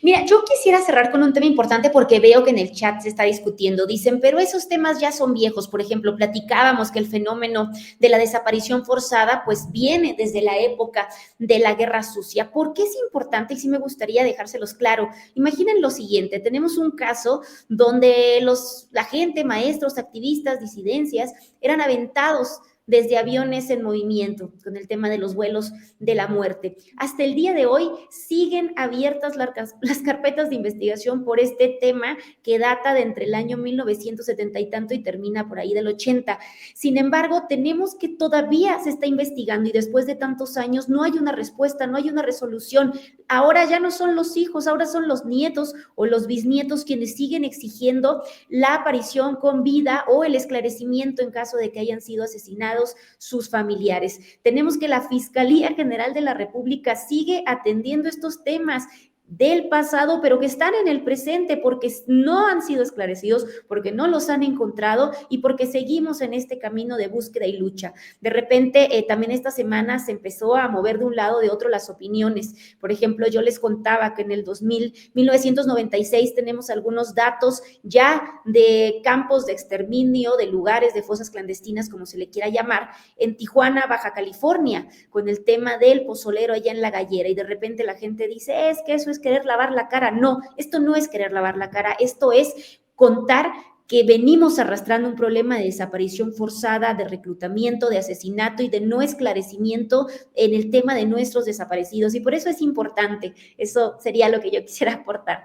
Mira, yo quisiera cerrar con un tema importante porque veo que en el chat se está discutiendo. Dicen, pero esos temas ya son viejos. Por ejemplo, platicábamos que el fenómeno de la desaparición forzada pues viene desde la época de la Guerra Sucia. ¿Por qué es importante? Y sí me gustaría dejárselos claro. Imaginen lo siguiente, tenemos un caso donde la gente, maestros, activistas, disidencias, eran aventados desde aviones en movimiento, con el tema de los vuelos de la muerte. Hasta el día de hoy siguen abiertas las carpetas de investigación por este tema que data de entre el año 1970 y tanto y termina por ahí del 80. Sin embargo, tenemos que todavía se está investigando y después de tantos años no hay una respuesta, no hay una resolución. Ahora ya no son los hijos, ahora son los nietos o los bisnietos quienes siguen exigiendo la aparición con vida o el esclarecimiento en caso de que hayan sido asesinados sus familiares. Tenemos que la Fiscalía General de la República sigue atendiendo estos temas del pasado, pero que están en el presente porque no han sido esclarecidos, porque no los han encontrado y porque seguimos en este camino de búsqueda y lucha. De repente, también esta semana se empezó a mover de un lado de otro las opiniones. Por ejemplo, yo les contaba que en el 1996 tenemos algunos datos ya de campos de exterminio, de lugares de fosas clandestinas, como se le quiera llamar, en Tijuana, Baja California, con el tema del pozolero allá en La Gallera, y de repente la gente dice, es que eso es querer lavar la cara. No, esto no es querer lavar la cara, esto es contar que venimos arrastrando un problema de desaparición forzada, de reclutamiento, de asesinato y de no esclarecimiento en el tema de nuestros desaparecidos, y por eso es importante. Eso sería lo que yo quisiera aportar.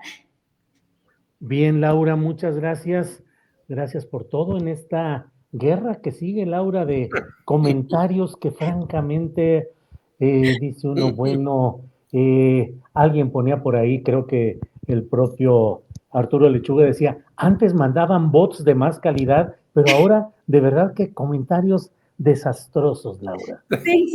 Bien, Laura, muchas gracias. Gracias por todo en esta guerra que sigue, Laura, de comentarios que francamente dice uno, bueno, alguien ponía por ahí, creo que el propio Arturo Lechuga decía, antes mandaban bots de más calidad, pero ahora de verdad que comentarios desastrosos, Laura. Sí,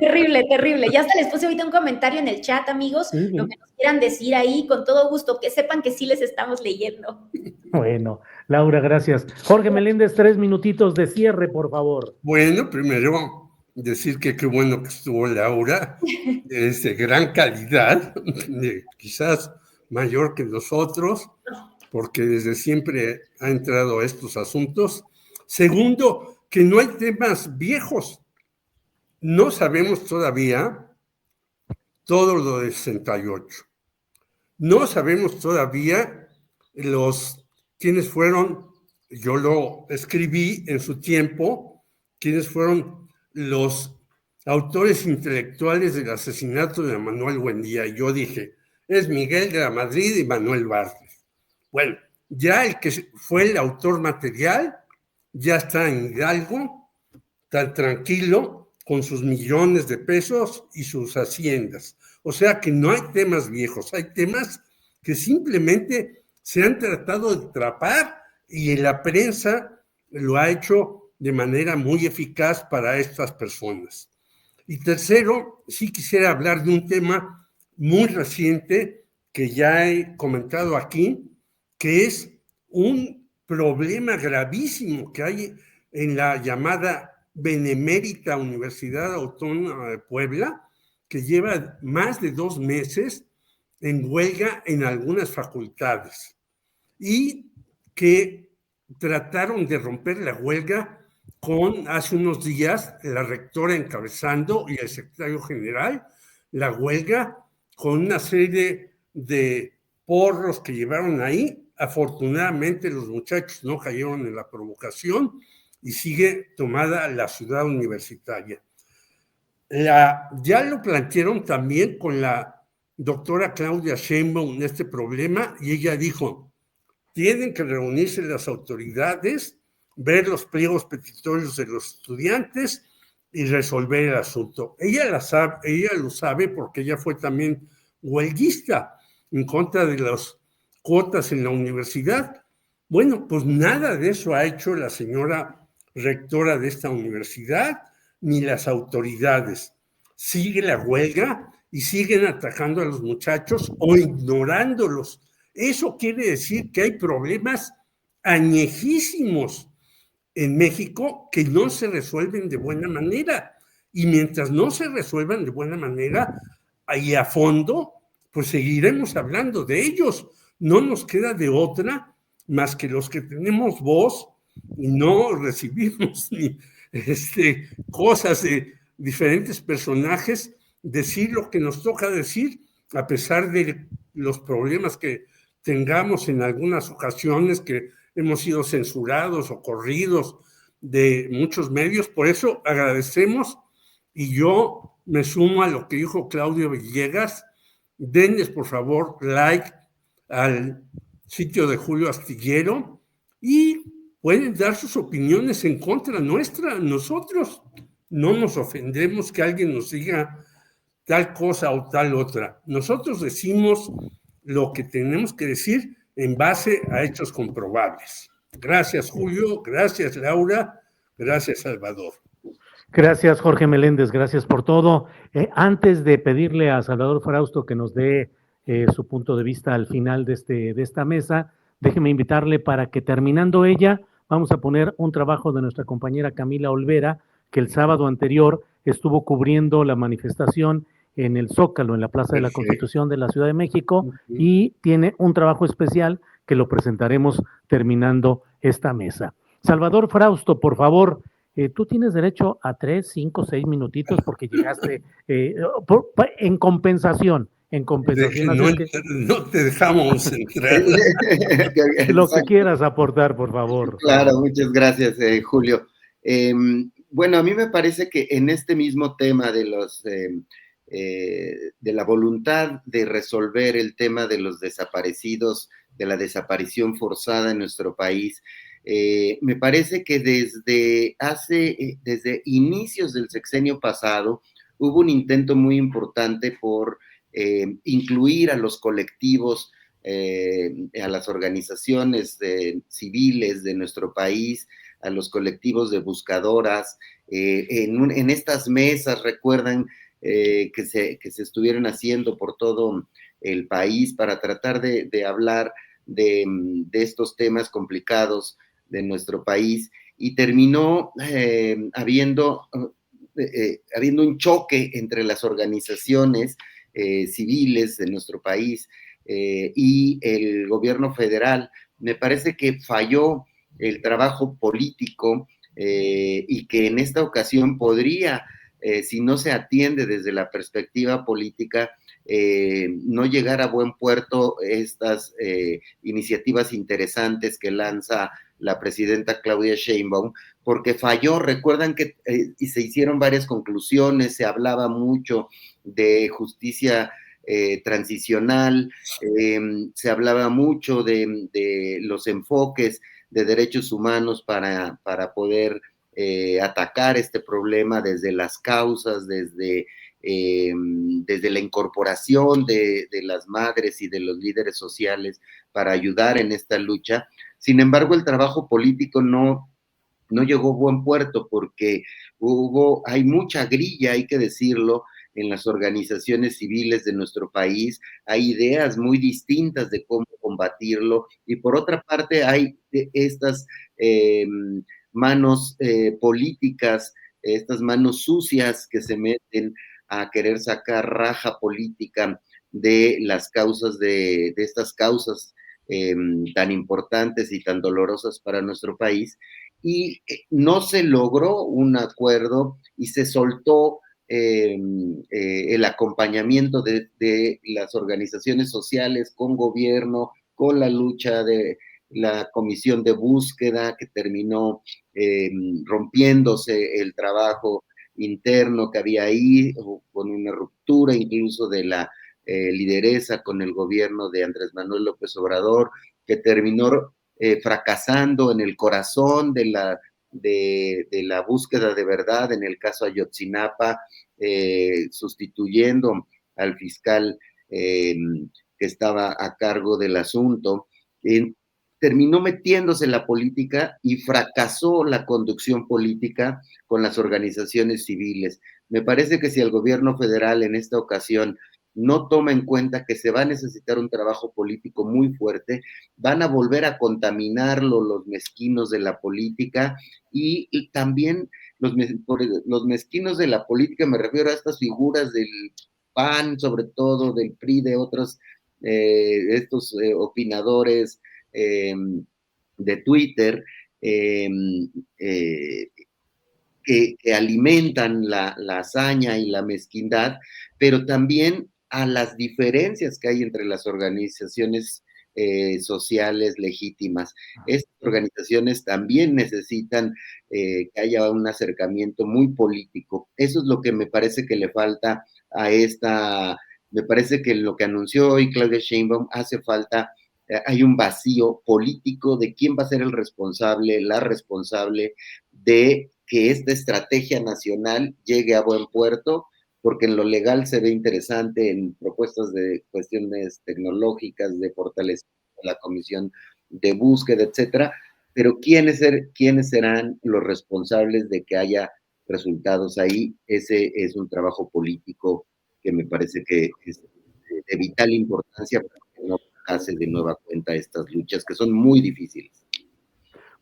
terrible, terrible. Ya hasta les puse ahorita un comentario en el chat, amigos, sí, lo que nos quieran decir ahí, con todo gusto, que sepan que sí les estamos leyendo. Bueno, Laura, gracias. Jorge Meléndez, 3 minutitos de cierre, por favor. Bueno, primero decir que qué bueno que estuvo Laura, es de gran calidad, quizás mayor que nosotros, porque desde siempre ha entrado a estos asuntos. Segundo, que no hay temas viejos. No sabemos todavía todo lo del 68. No sabemos todavía quiénes fueron, yo lo escribí en su tiempo, quiénes fueron los autores intelectuales del asesinato de Manuel Buendía. Y yo dije, es Miguel de la Madrid y Manuel Bartlett. Bueno, ya el que fue el autor material ya está en Hidalgo, tan tranquilo, con sus millones de pesos y sus haciendas. O sea que no hay temas viejos, hay temas que simplemente se han tratado de trapar y la prensa lo ha hecho de manera muy eficaz para estas personas. Y tercero, sí quisiera hablar de un tema muy reciente que ya he comentado aquí, que es un problema gravísimo que hay en la llamada Benemérita Universidad Autónoma de Puebla, que lleva más de 2 meses en huelga en algunas facultades y que trataron de romper la huelga con hace unos días la rectora encabezando y el secretario general, la huelga con una serie de porros que llevaron ahí. Afortunadamente los muchachos no cayeron en la provocación y sigue tomada la ciudad universitaria. Ya lo plantearon también con la doctora Claudia Sheinbaum este problema y ella dijo, tienen que reunirse las autoridades, ver los pliegos petitorios de los estudiantes y resolver el asunto. Ella lo sabe porque ella fue también huelguista en contra de las cuotas en la universidad. Bueno, pues nada de eso ha hecho la señora rectora de esta universidad ni las autoridades. Sigue la huelga y siguen atacando a los muchachos o ignorándolos. Eso quiere decir que hay problemas añejísimos en México que no se resuelven de buena manera. Y mientras no se resuelvan de buena manera y a fondo, pues seguiremos hablando de ellos. No nos queda de otra más que los que tenemos voz y no recibimos ni cosas de diferentes personajes, decir lo que nos toca decir, a pesar de los problemas que tengamos en algunas ocasiones, que hemos sido censurados o corridos de muchos medios. Por eso agradecemos, y yo me sumo a lo que dijo Claudio Villegas, denles por favor like al sitio de Julio Astillero y pueden dar sus opiniones en contra nuestra. Nosotros no nos ofendemos que alguien nos diga tal cosa o tal otra. Nosotros decimos lo que tenemos que decir en base a hechos comprobables. Gracias, Julio. Gracias, Laura. Gracias, Salvador. Gracias, Jorge Meléndez. Gracias por todo. Antes de pedirle a Salvador Frausto que nos dé su punto de vista al final de esta mesa, déjeme invitarle para que terminando ella, vamos a poner un trabajo de nuestra compañera Camila Olvera, que el sábado anterior estuvo cubriendo la manifestación en el Zócalo, en la Plaza de la Constitución de la Ciudad de México, y tiene un trabajo especial que lo presentaremos terminando esta mesa. Salvador Frausto, por favor, tú tienes derecho a 3, 5, 6 minutitos porque llegaste en compensación. No te dejamos entrar. Lo que quieras aportar, por favor. Claro, muchas gracias, Julio. Bueno, a mí me parece que en este mismo tema de la voluntad de resolver el tema de los desaparecidos, de la desaparición forzada en nuestro país, me parece que desde inicios del sexenio pasado hubo un intento muy importante por incluir a los colectivos, a las organizaciones civiles de nuestro país, a los colectivos de buscadoras, en estas mesas, recuerdan, que se estuvieron haciendo por todo el país para tratar de hablar de estos temas complicados de nuestro país, y terminó habiendo habiendo un choque entre las organizaciones civiles de nuestro país y el gobierno federal. Me parece que falló el trabajo político y que en esta ocasión podría, si no se atiende desde la perspectiva política, no llegar a buen puerto estas iniciativas interesantes que lanza la presidenta Claudia Sheinbaum, porque falló. Recuerdan que se hicieron varias conclusiones, se hablaba mucho de justicia transicional, se hablaba mucho de los enfoques de derechos humanos para poder atacar este problema desde las causas, desde la incorporación de las madres y de los líderes sociales para ayudar en esta lucha. Sin embargo, el trabajo político no llegó a buen puerto porque hay mucha grilla, hay que decirlo, en las organizaciones civiles de nuestro país. Hay ideas muy distintas de cómo combatirlo, y por otra parte hay estas manos políticas, estas manos sucias que se meten a querer sacar raja política de las causas, de estas causas tan importantes y tan dolorosas para nuestro país, y no se logró un acuerdo y se soltó el acompañamiento de las organizaciones sociales con gobierno, con la lucha de la comisión de búsqueda que terminó rompiéndose el trabajo interno que había ahí, con una ruptura incluso de la lideresa con el gobierno de Andrés Manuel López Obrador, que terminó fracasando en el corazón de la búsqueda de verdad en el caso Ayotzinapa, sustituyendo al fiscal que estaba a cargo del asunto. Terminó metiéndose en la política y fracasó la conducción política con las organizaciones civiles. Me parece que si el gobierno federal en esta ocasión no toma en cuenta que se va a necesitar un trabajo político muy fuerte, van a volver a contaminarlo los mezquinos de la política, y también los mezquinos de la política, me refiero a estas figuras del PAN, sobre todo del PRI, de otros, estos opinadores de Twitter, que alimentan la hazaña y la mezquindad, pero también a las diferencias que hay entre las organizaciones sociales legítimas. Estas organizaciones también necesitan que haya un acercamiento muy político. Eso es lo que me parece que le falta a me parece que lo que anunció hoy Claudia Sheinbaum hace falta. Hay un vacío político de quién va a ser el responsable, la responsable de que esta estrategia nacional llegue a buen puerto, porque en lo legal se ve interesante en propuestas de cuestiones tecnológicas, de fortalecimiento de la comisión de búsqueda, etcétera, pero ¿quiénes serán los responsables de que haya resultados ahí? Ese es un trabajo político que me parece que es de vital importancia para que no hace de nueva cuenta estas luchas que son muy difíciles.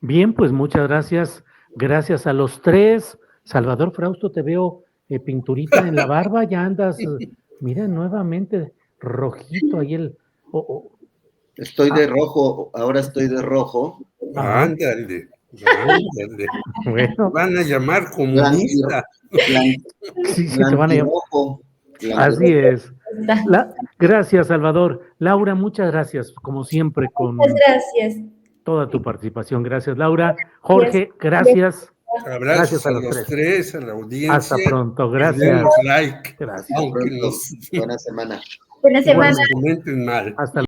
Bien, pues muchas gracias. Gracias a los tres. Salvador Frausto, te veo pinturita en la barba, ya andas, mira, nuevamente rojito ahí Estoy de rojo, ahora estoy de rojo. Ándale. Bueno. Van a llamar comunista. Sí, te van a llamar. Así es. Gracias, Salvador. Laura, muchas gracias, como siempre, con toda tu participación. Gracias, Laura. Jorge, gracias. Abrazos gracias a los tres, a la audiencia. Hasta pronto, gracias. Like. Gracias. Buena semana. Buena semana. Comenten mal. Hasta